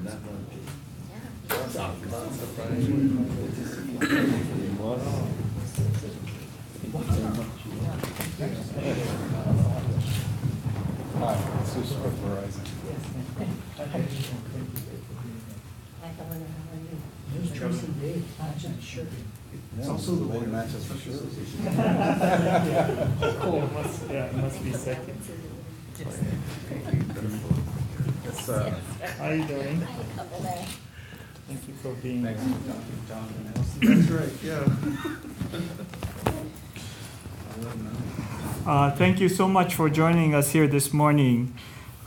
Hi, this is for Verizon. It's also the way matches for sure. Cool. It must be second. It's, How are you doing? Hi. Thank you for being thanks here. for Dr. Jonathan Nelson. That's right, yeah. Thank you so much for joining us here this morning.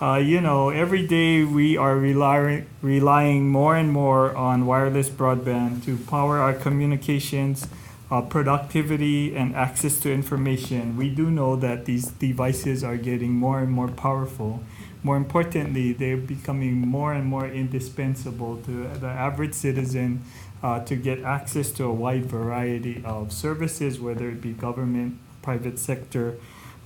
Every day we are relying more and more on wireless broadband to power our communications, productivity, and access to information. We do know that these devices are getting more and more powerful. More importantly, they're becoming more and more indispensable to the average citizen to get access to a wide variety of services, whether it be government, private sector,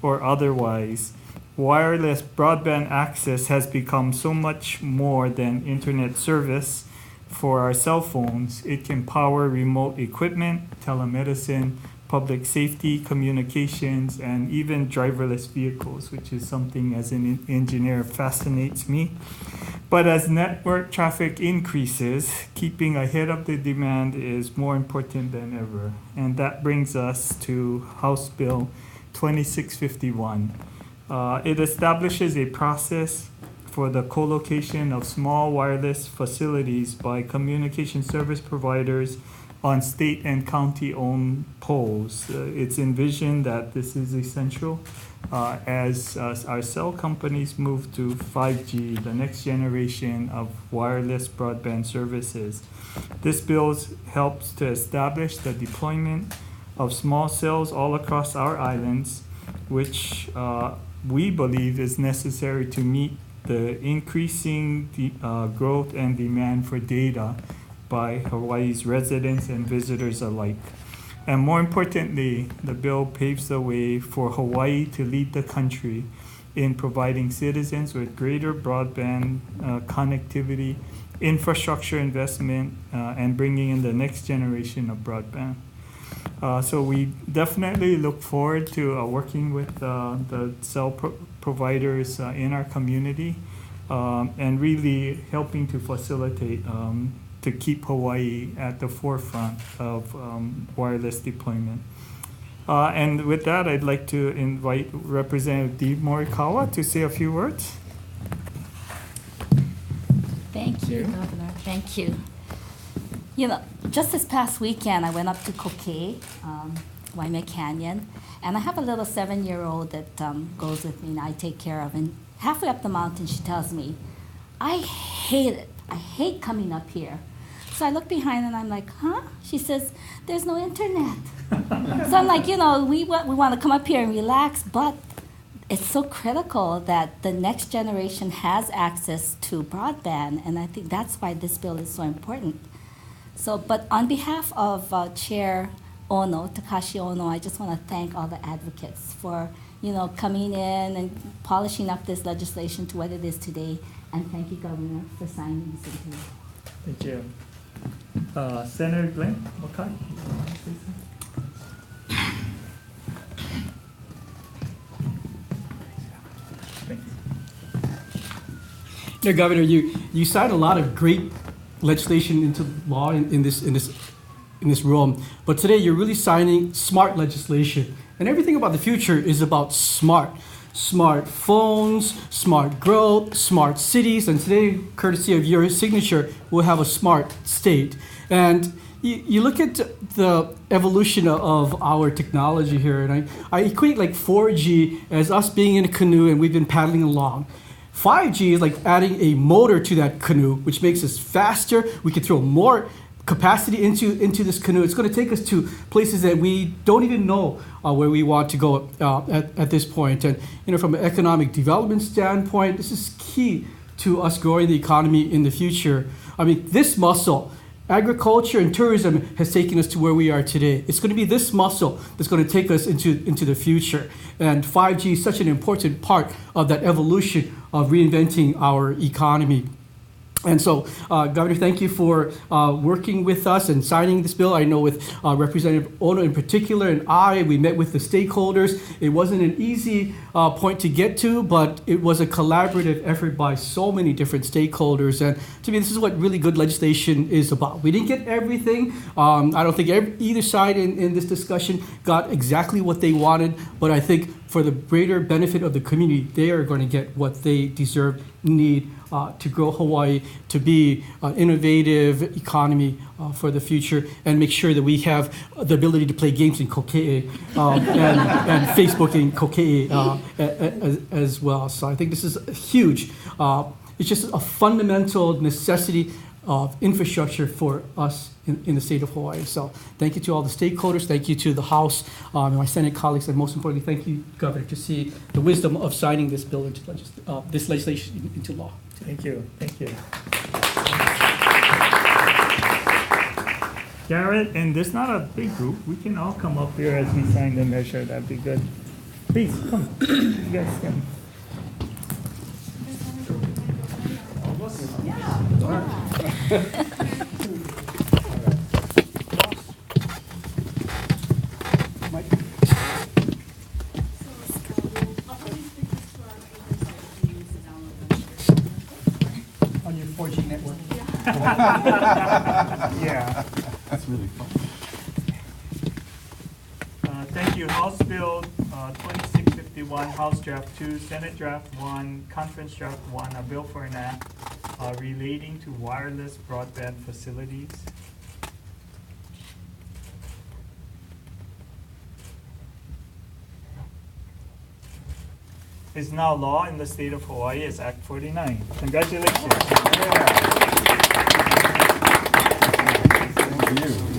or otherwise. Wireless broadband access has become so much more than internet service for our cell phones. It can power remote equipment, telemedicine, public safety, communications, and even driverless vehicles, which is something as an engineer fascinates me. But as network traffic increases, keeping ahead of the demand is more important than ever. And that brings us to House Bill 2651. It establishes a process for the co-location of small wireless facilities by communication service providers on state and county-owned poles. It's envisioned that this is essential as our cell companies move to 5G, the next generation of wireless broadband services. This bill helps to establish the deployment of small cells all across our islands, which we believe is necessary to meet the increasing growth and demand for data by Hawaii's residents and visitors alike. And more importantly, the bill paves the way for Hawaii to lead the country in providing citizens with greater broadband connectivity, infrastructure investment, and bringing in the next generation of broadband. So we definitely look forward to working with the cell providers in our community and really helping to facilitate to keep Hawaii at the forefront of wireless deployment. And with that, I'd like to invite Representative Dee Morikawa to say a few words. Thank you, Governor. Thank you. Just this past weekend, I went up to Kokee, Waimea Canyon, and I have a little 7-year-old that goes with me and I take care of. And halfway up the mountain, she tells me, I hate it. I hate coming up here. So I look behind and I'm like, huh? She says, there's no internet. So I'm like, we want to come up here and relax, but it's so critical that the next generation has access to broadband, and I think that's why this bill is so important. So, but on behalf of Chair Ono, Takashi Ono, I just want to thank all the advocates for, coming in and polishing up this legislation to what it is today. And thank you, Governor, for signing this into law. Thank you. Senator Glenn Mackay. Thank you. Governor, you signed a lot of great legislation into law in this realm, but today you're really signing smart legislation, and everything about the future is about smart phones, smart growth, smart cities, and today, courtesy of your signature, we'll have a smart state. And you look at the evolution of our technology here, and I equate like 4G as us being in a canoe and we've been paddling along. 5G is like adding a motor to that canoe, which makes us faster. We can throw more capacity into this canoe. It's going to take us to places that we don't even know where we want to go at this point. And from an economic development standpoint, this is key to us growing the economy in the future. I mean, this muscle, agriculture and tourism, has taken us to where we are today. It's going to be this muscle that's going to take us into the future. And 5G is such an important part of that evolution of reinventing our economy. And so, Governor, thank you for working with us and signing this bill. I know with Representative Ono in particular and we met with the stakeholders. It wasn't an easy point to get to, but it was a collaborative effort by so many different stakeholders. And to me, this is what really good legislation is about. We didn't get everything. I don't think either side in this discussion got exactly what they wanted, but I think for the greater benefit of the community, they are going to get what they deserve, need, to grow Hawaii, to be an innovative economy for the future, and make sure that we have the ability to play games in Kokee and Facebook in Kokee as well. So I think this is huge. It's just a fundamental necessity of infrastructure for us in the state of Hawaii. So thank you to all the stakeholders, thank you to the House and my Senate colleagues, and most importantly, thank you, Governor, to see the wisdom of signing this bill into this legislation into law. Thank you. Thank you. Garrett, and there's not a big group. We can all come up here as we sign the measure. That'd be good. Please, come. You guys can. On your 4G network. Yeah. That's really fun. Thank you. House Bill 2651, House Draft 2, Senate Draft 1, Conference Draft 1, a bill for an act relating to wireless broadband facilities. Is now law in the state of Hawaii as Act 49. Congratulations. Thank you.